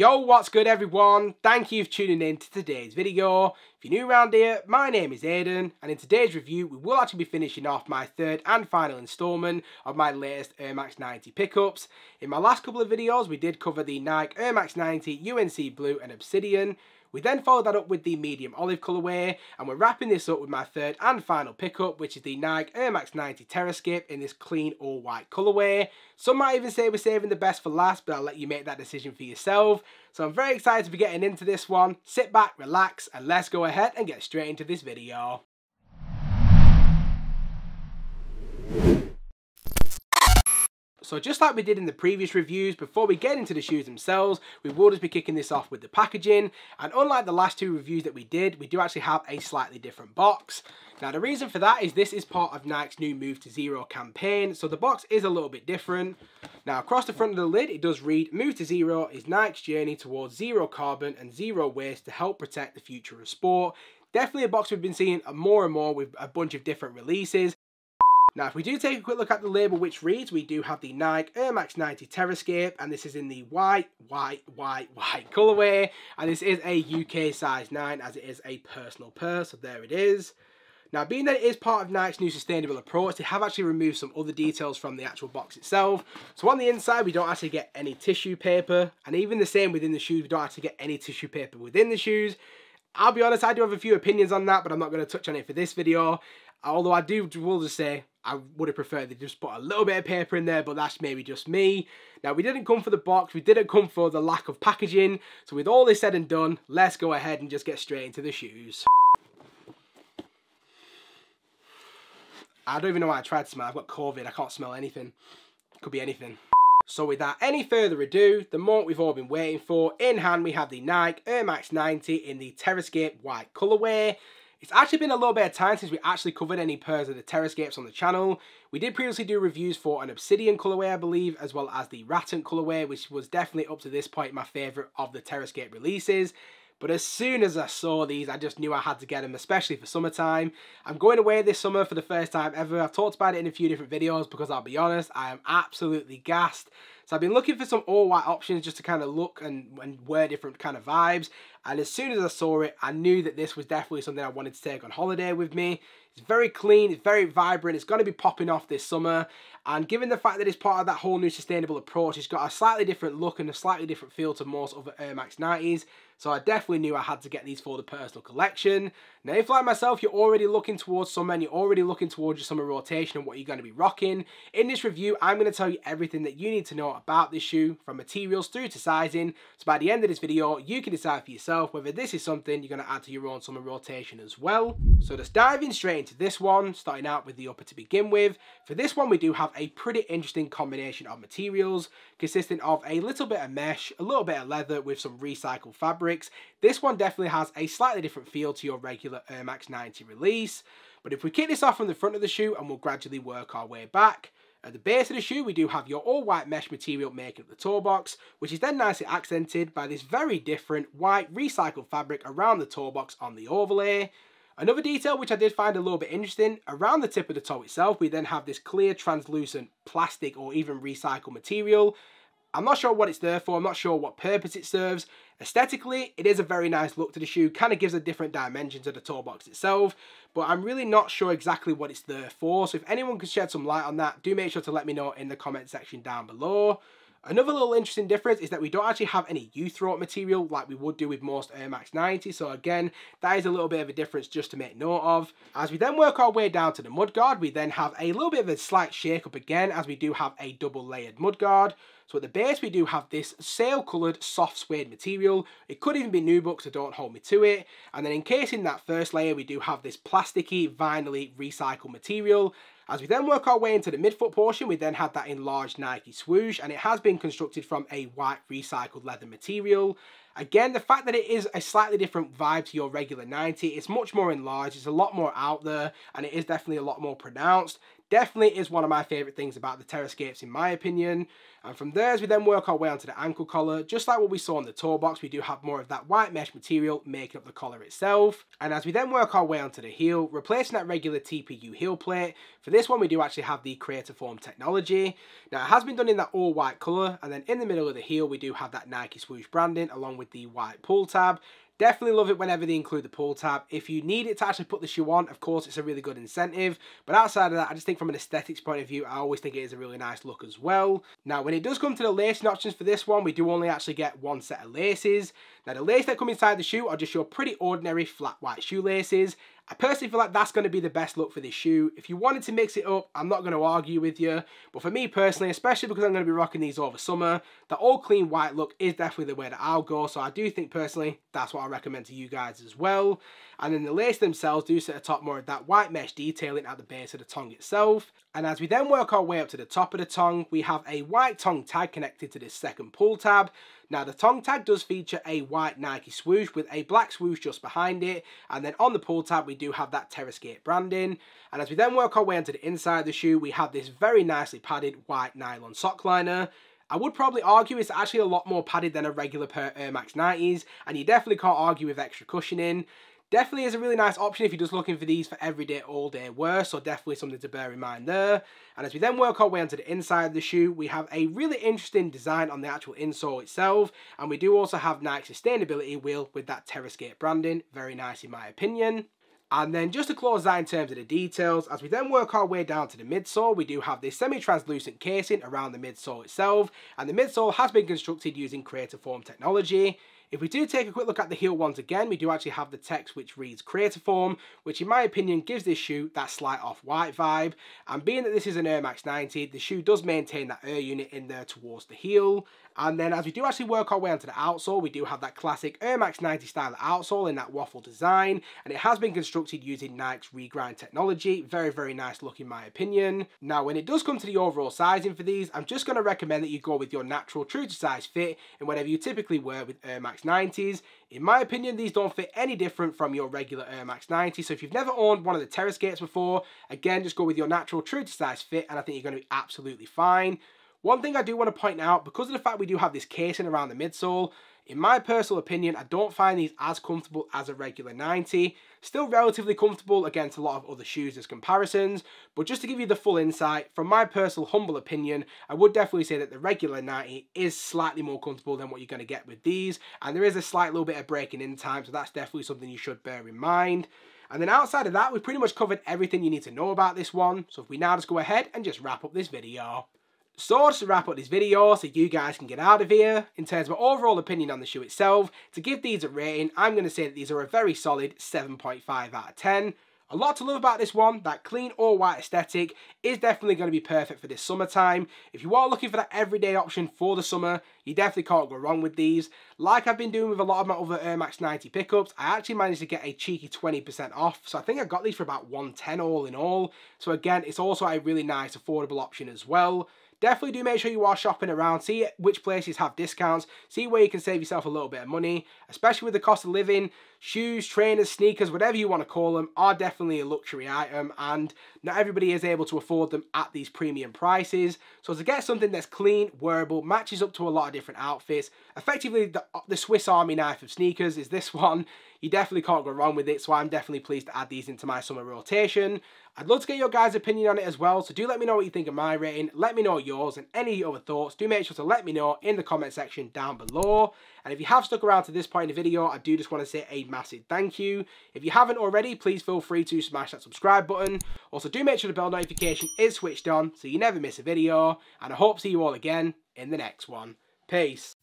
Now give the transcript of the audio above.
Yo, what's good everyone? Thank you for tuning in to today's video. If you're new around here, my name is Aidan, and in today's review we will actually be finishing off my third and final installment of my latest Air Max 90 pickups. In my last couple of videos we did cover the Nike Air Max 90 UNC Blue and Obsidian. We then followed that up with the medium olive colourway, and we're wrapping this up with my third and final pickup, which is the Nike Air Max 90 Terrascape in this clean all white colourway. Some might even say we're saving the best for last, but I'll let you make that decision for yourself. So I'm very excited to be getting into this one. Sit back, relax, and let's go ahead and get straight into this video. So just like we did in the previous reviews, before we get into the shoes themselves, we will just be kicking this off with the packaging. And unlike the last two reviews that we did, we do actually have a slightly different box. Now the reason for that is this is part of Nike's new Move to Zero campaign, so the box is a little bit different. Now across the front of the lid it does read, Move to Zero is Nike's journey towards zero carbon and zero waste to help protect the future of sport. Definitely a box we've been seeing more and more with a bunch of different releases. Now if we do take a quick look at the label which reads, we do have the Nike Air Max 90 Terrascape, and this is in the white colourway, and this is a UK size 9 as it is a personal purse, so there it is. Now being that it is part of Nike's new sustainable approach, they have actually removed some other details from the actual box itself. So on the inside we don't actually get any tissue paper, and even the same within the shoes, we don't actually get any tissue paper within the shoes. I'll be honest, I do have a few opinions on that, but I'm not going to touch on it for this video. Although I will just say, I would have preferred they just put a little bit of paper in there, but that's maybe just me. Now, we didn't come for the box, we didn't come for the lack of packaging, so with all this said and done, let's go ahead and just get straight into the shoes. I don't even know why I tried to smell. I've got COVID, I can't smell anything. Could be anything. So without any further ado, the moment we've all been waiting for, in hand we have the Nike Air Max 90 in the Terrascape white colourway. It's actually been a little bit of time since we actually covered any pairs of the Terrascapes on the channel. We did previously do reviews for an Obsidian colourway, I believe, as well as the Rattan colourway, which was definitely up to this point my favourite of the Terrascape releases. But as soon as I saw these, I just knew I had to get them, especially for summertime. I'm going away this summer for the first time ever. I've talked about it in a few different videos because I'll be honest, I am absolutely gassed. So I've been looking for some all-white options just to kind of look and wear different kind of vibes. And as soon as I saw it, I knew that this was definitely something I wanted to take on holiday with me. It's very clean, it's very vibrant, it's going to be popping off this summer. And given the fact that it's part of that whole new sustainable approach, it's got a slightly different look and a slightly different feel to most other Air Max 90s. So I definitely knew I had to get these for the personal collection. Now if like myself, you're already looking towards summer and you're already looking towards your summer rotation and what you're going to be rocking, in this review I'm going to tell you everything that you need to know about this shoe, from materials through to sizing. So by the end of this video, you can decide for yourself whether this is something you're going to add to your own summer rotation as well. So just diving straight into this one, starting out with the upper to begin with. For this one we do have a pretty interesting combination of materials, consisting of a little bit of mesh, a little bit of leather with some recycled fabrics. This one definitely has a slightly different feel to your regular Air Max 90 release. But if we kick this off from the front of the shoe and we'll gradually work our way back. At the base of the shoe we do have your all white mesh material making up the toe box, which is then nicely accented by this very different white recycled fabric around the toe box on the overlay. Another detail which I did find a little bit interesting, around the tip of the toe itself we then have this clear translucent plastic or even recycled material. I'm not sure what it's there for, I'm not sure what purpose it serves. Aesthetically, it is a very nice look to the shoe, kind of gives a different dimension to the toe box itself, but I'm really not sure exactly what it's there for, so if anyone could shed some light on that, do make sure to let me know in the comment section down below. Another little interesting difference is that we don't actually have any U-throat material like we would do with most Air Max 90, so again, that is a little bit of a difference just to make note of. As we then work our way down to the mudguard, we then have a little bit of a slight shake up again, as we do have a double layered mudguard. So at the base we do have this sail coloured soft suede material. It could even be nubuck, so don't hold me to it. And then encasing that first layer we do have this plasticky, vinyl-y recycled material. As we then work our way into the midfoot portion, we then have that enlarged Nike swoosh, and it has been constructed from a white recycled leather material. Again, the fact that it is a slightly different vibe to your regular 90, it's much more enlarged, it's a lot more out there, and it is definitely a lot more pronounced. Definitely is one of my favourite things about the Terrascapes in my opinion. And from there, as we then work our way onto the ankle collar, just like what we saw in the toe box, we do have more of that white mesh material making up the collar itself. And as we then work our way onto the heel, replacing that regular TPU heel plate, for this one we do actually have the Creatorform technology. Now it has been done in that all white colour, and then in the middle of the heel we do have that Nike swoosh branding along with the white pull tab. Definitely love it whenever they include the pull tab. If you need it to actually put the shoe on, of course, it's a really good incentive. But outside of that, I just think from an aesthetics point of view, I always think it is a really nice look as well. Now, when it does come to the lacing options for this one, we do only actually get one set of laces. Now, the laces that come inside the shoe are just your pretty ordinary flat white shoelaces. I personally feel like that's going to be the best look for this shoe. If you wanted to mix it up, I'm not going to argue with you. But for me personally, especially because I'm going to be rocking these over summer, the all clean white look is definitely the way that I'll go. So I do think personally, that's what I recommend to you guys as well. And then the laces themselves do sit atop more of that white mesh detailing at the base of the tongue itself. And as we then work our way up to the top of the tongue, we have a white tongue tag connected to this second pull tab. Now the tongue tag does feature a white Nike swoosh with a black swoosh just behind it, and then on the pull tab we do have that Terrascape branding. And as we then work our way into the inside of the shoe, we have this very nicely padded white nylon sock liner. I would probably argue it's actually a lot more padded than a regular pair of Air Max 90s, and you definitely can't argue with extra cushioning. Definitely is a really nice option if you're just looking for these for everyday, all-day wear, so definitely something to bear in mind there. And as we then work our way onto the inside of the shoe, we have a really interesting design on the actual insole itself, and we do also have Nike sustainability wheel with that Terrascape branding, very nice in my opinion. And then just to close that in terms of the details, as we then work our way down to the midsole, we do have this semi-translucent casing around the midsole itself, and the midsole has been constructed using Creatorform technology. If we do take a quick look at the heel once again, we do actually have the text which reads Creatorform, which in my opinion gives this shoe that slight off-white vibe. And being that this is an Air Max 90, the shoe does maintain that air unit in there towards the heel. And then as we do actually work our way onto the outsole, we do have that classic Air Max 90 style outsole in that waffle design. And it has been constructed using Nike's regrind technology. Very, very nice look in my opinion. Now, when it does come to the overall sizing for these, I'm just going to recommend that you go with your natural true to size fit in whatever you typically wear with Air Max 90s. In my opinion, these don't fit any different from your regular Air Max 90. So if you've never owned one of the Terrascapes before, again, just go with your natural true to size fit and I think you're going to be absolutely fine. One thing I do want to point out, because of the fact we do have this casing around the midsole, in my personal opinion, I don't find these as comfortable as a regular 90. Still relatively comfortable against a lot of other shoes as comparisons, but just to give you the full insight, from my personal humble opinion, I would definitely say that the regular 90 is slightly more comfortable than what you're going to get with these, and there is a slight little bit of breaking in time, so that's definitely something you should bear in mind. And then outside of that, we've pretty much covered everything you need to know about this one, so if we now just go ahead and just wrap up this video. So just to wrap up this video so you guys can get out of here, in terms of my overall opinion on the shoe itself, to give these a rating, I'm going to say that these are a very solid 7.5 out of 10. A lot to love about this one. That clean all white aesthetic is definitely going to be perfect for this summertime. If you are looking for that everyday option for the summer, you definitely can't go wrong with these. Like I've been doing with a lot of my other Air Max 90 pickups, I actually managed to get a cheeky 20% off. So I think I got these for about $110 all in all. So again, it's also a really nice affordable option as well. Definitely do make sure you are shopping around, see which places have discounts, see where you can save yourself a little bit of money, especially with the cost of living. Shoes, trainers, sneakers, whatever you want to call them, are definitely a luxury item, and not everybody is able to afford them at these premium prices. So to get something that's clean, wearable, matches up to a lot of different outfits, effectively the Swiss Army knife of sneakers is this one. You definitely can't go wrong with it, so I'm definitely pleased to add these into my summer rotation. I'd love to get your guys' opinion on it as well, so do let me know what you think of my rating, let me know yours, and any other thoughts, do make sure to let me know in the comment section down below. And if you have stuck around to this point in the video, I do just want to say a massive thank you. If you haven't already, please feel free to smash that subscribe button. Also, do make sure the bell notification is switched on so you never miss a video, and I hope to see you all again in the next one. Peace.